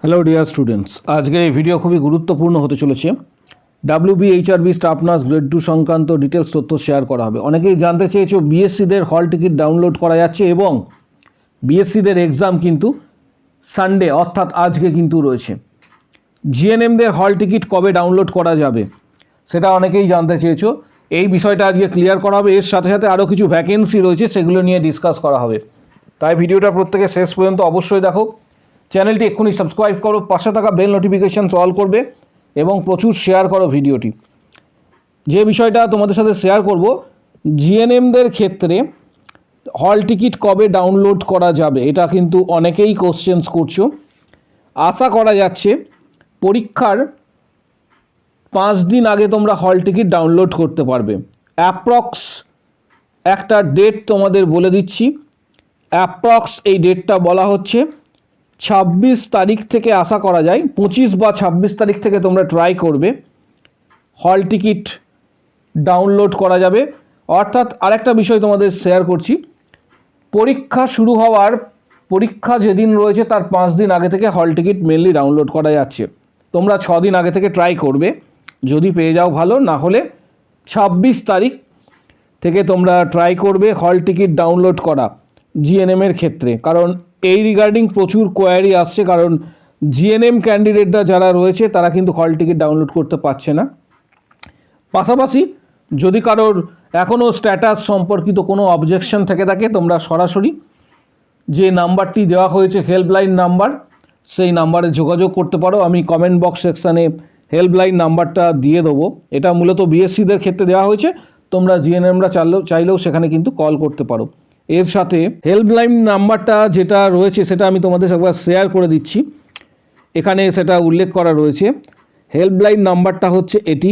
Hello dear students, আজকের এই video খুবই গুরুত্বপূর্ণ হতে চলেছে। WBHRB স্টাফ নার্স গ্রেড 2 সংক্রান্ত ডিটেলস তথ্য শেয়ার করা হবে। অনেকেই জানতে চেয়েছো বিএসসিদের হল টিকিট ডাউনলোড করা যাচ্ছে এবং বিএসসিদের এক্সাম কিন্তু সানডে অর্থাৎ আজকে কিন্তু রয়েছে। জিএনএমদের হল টিকিট কবে ডাউনলোড করা যাবে সেটা অনেকেই জানতে চেয়েছো। এই বিষয়টা আজকে ক্লিয়ার করা হবে। এর সাথে সাথে আরও কিছু ভ্যাকেন্সি রয়েছে, সেগুলো নিয়ে ডিসকাস করা হবে। তাই ভিডিওটা প্রত্যেকে শেষ পর্যন্ত অবশ্যই দেখো। চ্যানেলটি এক্ষুনি সাবস্ক্রাইব করো, পাশে থাকা বেল নোটিফিকেশান অল করবে এবং প্রচুর শেয়ার করো ভিডিওটি। যে বিষয়টা তোমাদের সাথে শেয়ার করব, জিএনএমদের ক্ষেত্রে হল টিকিট কবে ডাউনলোড করা যাবে, এটা কিন্তু অনেকেই কোশ্চেন্স করছো। আশা করা যাচ্ছে পরীক্ষার 5 দিন আগে তোমরা হল টিকিট ডাউনলোড করতে পারবে। অ্যাপ্রক্স একটা ডেট তোমাদের বলে দিচ্ছি। অ্যাপ্রক্স এই ডেটটা বলা হচ্ছে 26 তারিখ থেকে আশা করা যায়। 25 বা 26 তারিখ থেকে তোমরা ট্রাই করবে, হল টিকিট ডাউনলোড করা যাবে। অর্থাৎ আরেকটা বিষয় তোমাদের শেয়ার করছি, পরীক্ষা যেদিন রয়েছে তার 5 দিন আগে থেকে হল টিকিট মেনলি ডাউনলোড করা যাচ্ছে। তোমরা 6 দিন আগে থেকে ট্রাই করবে, যদি পেয়ে যাও ভালো, না হলে 26 তারিখ থেকে তোমরা ট্রাই করবে হল টিকিট ডাউনলোড করা জিএনএমের ক্ষেত্রে। কারণ এই রিগার্ডিং প্রচুর কোয়ারি আসছে, কারণ জিএনএম ক্যান্ডিডেটরা যারা রয়েছে তারা কিন্তু হল টিকিট ডাউনলোড করতে পারছে না। পাশাপাশি যদি কারোর এখনও স্ট্যাটাস সম্পর্কিত কোনো অবজেকশন থেকে থাকে, তোমরা সরাসরি যে নাম্বারটি দেওয়া হয়েছে হেল্পলাইন নাম্বার, সেই নাম্বারে যোগাযোগ করতে পারো। আমি কমেন্ট বক্স সেকশানে হেল্পলাইন নাম্বারটা দিয়ে দেবো। এটা মূলত বিএসসিদের ক্ষেত্রে দেওয়া হয়েছে, তোমরা জিএনএমরা চাইলেও সেখানে কিন্তু কল করতে পারো। এর সাথে হেল্পলাইন নাম্বারটা যেটা রয়েছে সেটা আমি তোমাদের একবার শেয়ার করে দিচ্ছি। এখানে সেটা উল্লেখ করা রয়েছে। হেল্পলাইন নাম্বারটা হচ্ছে এটি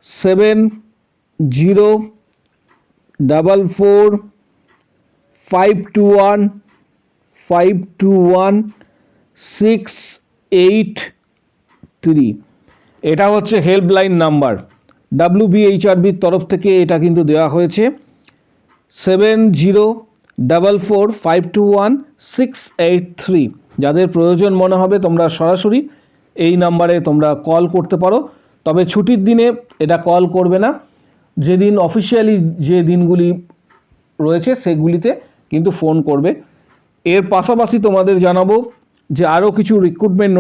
7044521683। এটা হচ্ছে হেল্পলাইন নাম্বার, WBHRBর তরফ থেকে এটা কিন্তু দেওয়া হয়েছে। 7044521683। যাদের প্রয়োজন মনে হবে তোমরা সরাসরি এই নাম্বারে তোমরা কল করতে পারো। তবে ছুটির দিনে এটা কল করবে না, যেদিন অফিসিয়ালি যে দিনগুলি রয়েছে সেগুলিতে কিন্তু ফোন করবে। এর পাশাপাশি তোমাদের জানাবো যে আরও কিছু রিক্রুটমেন্ট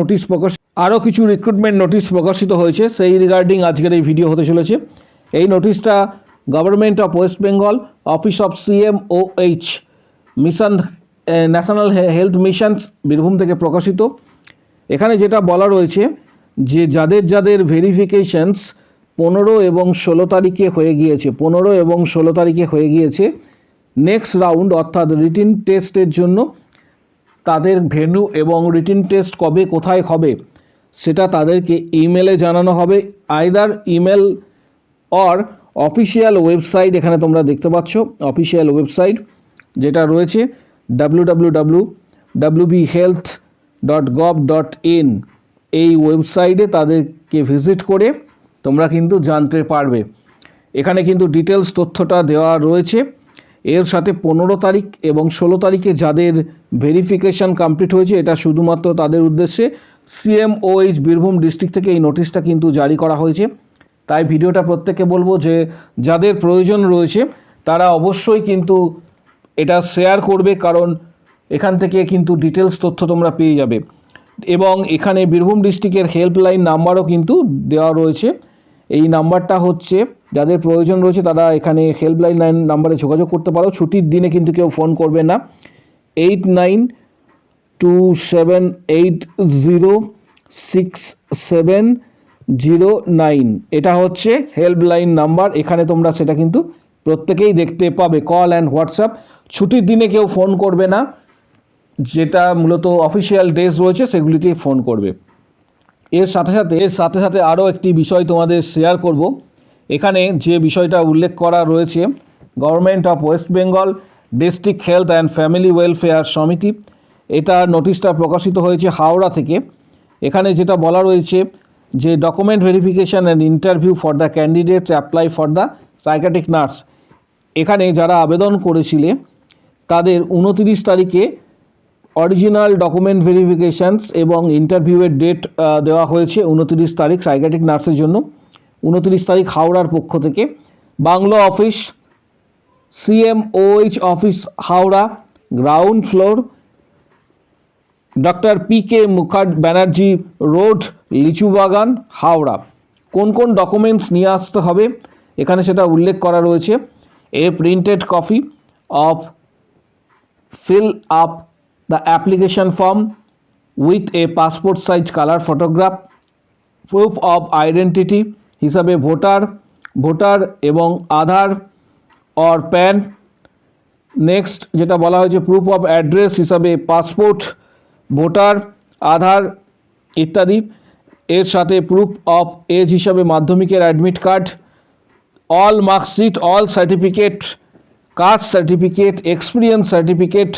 নোটিশ প্রকাশিত হয়েছে, সেই রিগার্ডিং আজকের এই ভিডিও হতে চলেছে। এই নোটিশটা government of West Bengal, office of CMOH mission, national health mission Birbhum থেকে প্রকাশিত। এখানে যেটা বলা রয়েছে যে যাদের ভেরিফিকেশনস 15 এবং 16 তারিখে হয়ে গিয়েছে, নেক্সট রাউন্ড অর্থাৎ রিটিন টেস্টের জন্য তাদের ভেন্যু এবং রিটিন টেস্ট কবে কোথায় হবে সেটা তাদেরকে ইমেলে জানানো হবে। Either email or official website. এখানে তোমরা দেখতে পাচ্ছ অফিসিয়াল ওয়েবসাইট যেটা রয়েছে www.wbhealth.gov.in। এই ওয়েবসাইটে তাদেরকে ভিজিট করে তোমরা কিন্তু জানতে পারবে। এখানে কিন্তু ডিটেলস তথ্যটা দেওয়া রয়েছে। এর সাথে 15 তারিখ এবং 16 তারিখে যাদের ভেরিফিকেশান কমপ্লিট হয়েছে, এটা শুধুমাত্র তাদের উদ্দেশ্যে CMOH বীরভূম ডিস্ট্রিক্ট থেকে এই নোটিশটা কিন্তু জারি করা হয়েছে। তাই ভিডিওটা প্রত্যেককে বলবো যে যাদের প্রয়োজন রয়েছে তারা অবশ্যই কিন্তু এটা শেয়ার করবে, কারণ এখান থেকে কিন্তু ডিটেলস তথ্য তোমরা পেয়ে যাবে। এবং এখানে বীরভূম ডিস্ট্রিক্টের হেল্পলাইন নাম্বারও কিন্তু দেওয়া রয়েছে। এই নাম্বারটা হচ্ছে, যাদের প্রয়োজন রয়েছে তারা এখানে হেল্পলাইন নাম্বারে যোগাযোগ করতে পারো। ছুটির দিনে কিন্তু কেউ ফোন করবে না। 8927806709 এটা হচ্ছে হেল্পলাইন নাম্বার। এখানে তোমরা সেটা কিন্তু প্রত্যেকেই দেখতে পাবে, কল অ্যান্ড হোয়াটসঅ্যাপ। ছুটির দিনে কেউ ফোন করবে না, যেটা মূলত অফিসিয়াল ডেজ রয়েছে সেগুলিতেই ফোন করবে। এর সাথে সাথে আরও একটি বিষয় তোমাদের শেয়ার করব। এখানে যে বিষয়টা উল্লেখ করা রয়েছে, government of West Bengal district health and family welfare সমিতি, এটা নোটিশটা প্রকাশিত হয়েছে হাওড়া থেকে। এখানে যেটা বলা রয়েছে যে document verification and interview for the candidates apply for the psychiatric nurse. এখানে যারা আবেদন করেছিলে তাদের 29 তারিখে অরিজিনাল ডকুমেন্ট ভেরিফিকেশানস এবং ইন্টারভিউয়ের ডেট দেওয়া হয়েছে 29 তারিখ সাইকিয়াট্রিক নার্সের জন্য। 29 তারিখ হাওড়ার পক্ষ থেকে। Bungalow office, CMOH office Howrah, ground floor, doctor PK Banerjee road, Lichubagan, Howrah. কোন কোন ডকুমেন্টস নিয়ে আসতে হবে এখানে সেটা উল্লেখ করা রয়েছে। A printed copy of fill up the application form with a passport size color photograph, proof of identity হিসাবে ভোটার এবং আধার or প্যান। নেক্সট যেটা বলা হয়েছে প্রুফ অফ অ্যাড্রেস হিসাবে পাসপোর্ট, ভোটার, আধার ইত্যাদি। এর সাথে প্রুফ অফ এজ হিসাবে মাধ্যমিকের admit card, all marksheet, all certificate, caste certificate, experience certificate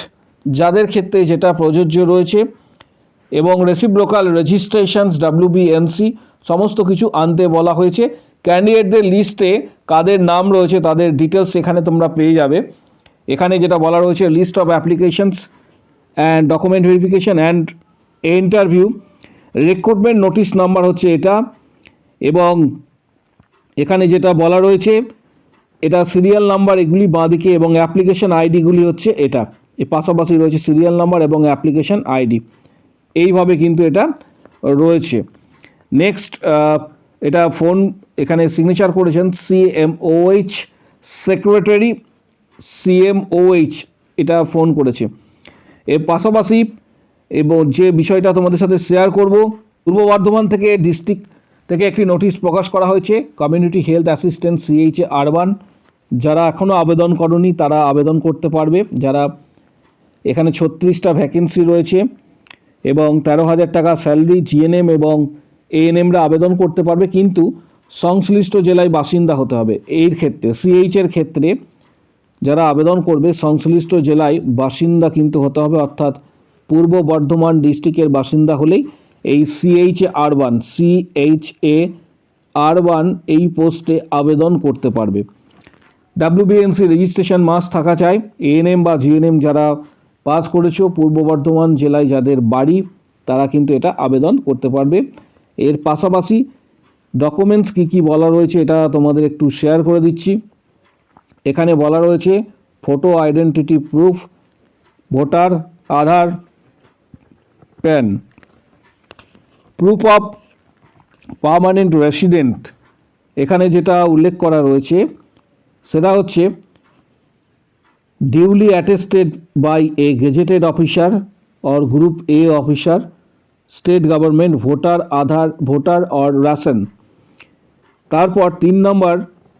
যাদের ক্ষেত্রে যেটা প্রযোজ্য রয়েছে, এবং রেসিপ্রোকাল রেজিস্ট্রেশনস WBNC সমস্ত কিছু আনতে বলা হয়েছে। ক্যান্ডিডেটদের লিস্টে কাদের নাম রয়েছে তাদের ডিটেলস এখানে তোমরা পেয়ে যাবে। এখানে যেটা বলা রয়েছে list of applications and document verification and interview, recruitment notice number হচ্ছে এটা, এবং এখানে যেটা বলা রয়েছে এটা সিরিয়াল নাম্বার এগুলি বাঁদিকে, এবং অ্যাপ্লিকেশন আইডিগুলি হচ্ছে এটা, এর পাশাপাশি রয়েছে সিরিয়াল নাম্বার এবং অ্যাপ্লিকেশন আইডি। এইভাবে কিন্তু এটা রয়েছে। নেক্সট এটা ফোন এখানে সিগনেচার করেছেন CMOH সেক্রেটারি, CMOH এটা ফোন করেছে। এর পাশাপাশি এবং যে বিষয়টা তোমাদের সাথে শেয়ার করব, পূর্ব বর্ধমান থেকে ডিস্ট্রিক্ট থেকে একটি নোটিশ প্রকাশ করা হয়েছে community health assistant CHA urban. যারা এখনও আবেদন করনি তারা আবেদন করতে পারবে। যারা এখানে 36টা ভ্যাকেন্সি রয়েছে এবং 13,000 টাকা স্যালারি, GNM এবং ANMরা আবেদন করতে পারবে, কিন্তু সংশ্লিষ্ট জেলায় বাসিন্দা হতে হবে। এর ক্ষেত্রে CH এর ক্ষেত্রে যারা আবেদন করবে সংশ্লিষ্ট জেলায় বাসিন্দা কিন্তু হতে হবে, অর্থাৎ পূর্ব বর্ধমান ডিস্ট্রিক্টের বাসিন্দা হলেই এই CHA আরবান এই পোস্টে আবেদন করতে পারবে। WBNC রেজিস্ট্রেশন মাস থাকা চাই। ANM বা GNM যারা পাস করেছো পূর্ব বর্ধমান জেলায় যাদের বাড়ি তারা কিন্তু এটা আবেদন করতে পারবে। এর পাশাপাশি ডকুমেন্টস কী বলা রয়েছে এটা তোমাদের একটু শেয়ার করে দিচ্ছি। এখানে বলা রয়েছে photo identity proof, voter, Aadhaar, PAN, proof of permanent resident. এখানে যেটা উল্লেখ করা রয়েছে সেটা হচ্ছে duly attested by a gazetted officer or group A officer, state government, voter or ration. তারপর 3 নম্বর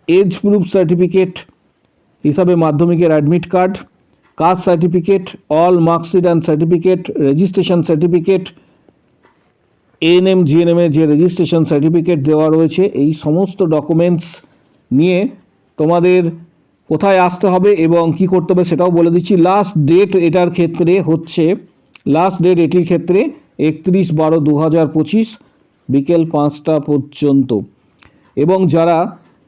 এজ প্রুফ সার্টিফিকেট হিসাবে মাধ্যমিকের admit card, caste certificate, all marksheet and certificate, registration certificate, ANM GNM এর যে রেজিস্ট্রেশন সার্টিফিকেট দেওয়া রয়েছে, এই সমস্ত ডকুমেন্টস নিয়ে তোমাদের কোথায় আসতে হবে এবং কি করতে হবে সেটাও বলে দিচ্ছি। লাস্ট ডেট এটির ক্ষেত্রে 31/12/2025 বিকেল 5টা পর্যন্ত। এবং যারা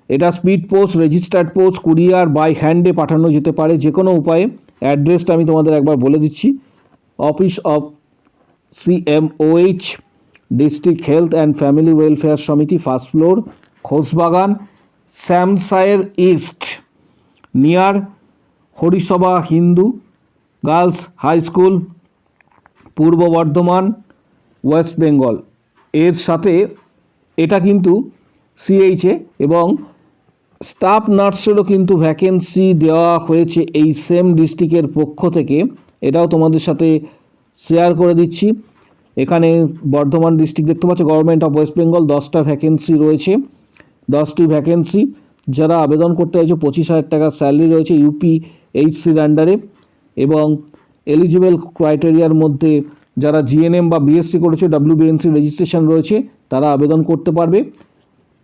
এটা speed post, registered post, courier, by হ্যান্ডে পাঠানো যেতে পারে যে কোনো উপায়ে। অ্যাড্রেসটা আমি তোমাদের একবার বলে দিচ্ছি। Office of CMOH district health and family welfare Samiti, first floor, Khosbagan, Shyamsayer east, near Harisabha Hindu girls high school, Purba Bardhaman, West Bengal. এর সাথে এটা কিন্তু CHA এবং স্টাফ নার্সেরও কিন্তু ভ্যাকেন্সি দেওয়া হয়েছে এই সেম ডিস্ট্রিক্টের পক্ষ থেকে, এটাও তোমাদের সাথে শেয়ার করে দিচ্ছি। এখানে বর্ধমান ডিস্ট্রিক্ট দেখতে পাচ্ছ, গভর্নমেন্ট অফ ওয়েস্ট বেঙ্গল 10টা ভ্যাকেন্সি রয়েছে, 10টি ভ্যাকেন্সি। যারা আবেদন করতে চাইছে 25,000 টাকা স্যালারি রয়েছে UPHCর আন্ডারে, এবং এলিজিবল ক্রাইটেরিয়ার মধ্যে যারা GNM বা BSc করেছে WBNC রেজিস্ট্রেশন রয়েছে তারা আবেদন করতে পারবে।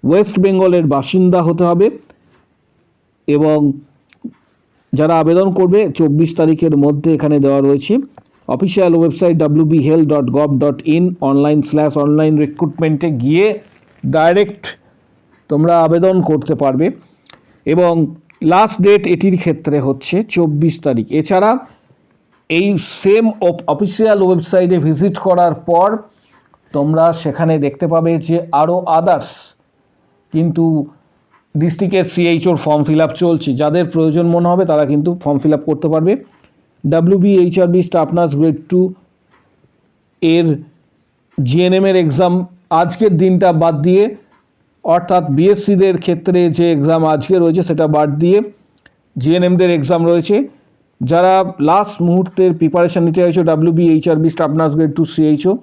ওয়েস্ট বেঙ্গলের বাসিন্দা হতে হবে, এবং যারা আবেদন করবে 24 তারিখের মধ্যে এখানে দেওয়া রয়েছে। অফিসিয়াল ওয়েবসাইট wbhealth.gov.in অনলাইন রিক্রুটমেন্টে গিয়ে ডাইরেক্ট তোমরা আবেদন করতে পারবে, এবং লাস্ট ডেট এটির ক্ষেত্রে হচ্ছে 24 তারিখ। এছাড়া এই সেম অফিসিয়াল ওয়েবসাইটে ভিজিট করার পর তোমরা সেখানে দেখতে পাবে যে আরও আদার্স কিন্তু ডিস্ট্রিক্টের সিএইচওর ফর্ম ফিল আপ চলছে। যাদের প্রয়োজন মনে হবে তারা কিন্তু ফর্ম ফিল আপ করতে পারবে। WBHRB স্টাফ নার্স গ্রেড 2 এর জিএনএমের এক্সাম আজকের দিনটা বাদ দিয়ে, অর্থাৎ বিএসসিদের ক্ষেত্রে যে এক্সাম আজকে রয়েছে সেটা বাদ দিয়ে জিএনএমদের এক্সাম রয়েছে। যারা লাস্ট মুহূর্তের প্রিপারেশান নিতে চাইছো WBHRB staff nurse grade 2 CHO,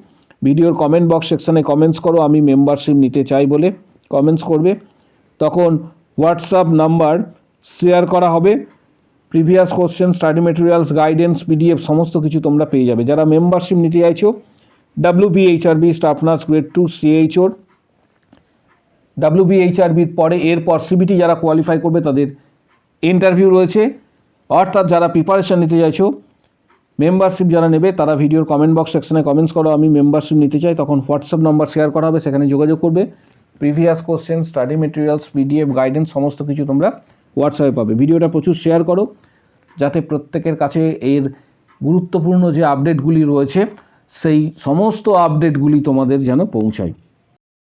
ভিডিওর কমেন্ট বক্স সেকশানে কমেন্টস করো আমি মেম্বারশিপ নিতে চাই বলে কমেন্টস করবে। তখন হোয়াটসঅ্যাপ নাম্বার শেয়ার করা হবে, previous question, study materials, guidance, PDF সমস্ত কিছু তোমরা পেয়ে যাবে। যারা মেম্বারশিপ নিতে চাইছো WBHRB স্টাফ নার্স গ্রেড 2 সিএইচওর, WBHRBর পরে এরপর সিবিটি যারা কোয়ালিফাই করবে তাদের ইন্টারভিউ রয়েছে। অর্থাৎ যারা প্রিপারেশান নিতে চাইছো, মেম্বারশিপ যারা নেবে তারা ভিডিওর কমেন্ট বক্স সেকশনে কমেন্টস করো আমি মেম্বারশিপ নিতে চাই। তখন হোয়াটসঅ্যাপ নাম্বার শেয়ার করা হবে, সেখানে যোগাযোগ করবে। Previous question, study materials, PDF, guidance সমস্ত কিছু তোমরা হোয়াটসঅ্যাপে পাবে। ভিডিওটা প্রচুর শেয়ার করো যাতে প্রত্যেকের কাছে এর গুরুত্বপূর্ণ যে আপডেটগুলি রয়েছে সেই সমস্ত আপডেটগুলি তোমাদের যেন পৌঁছায়।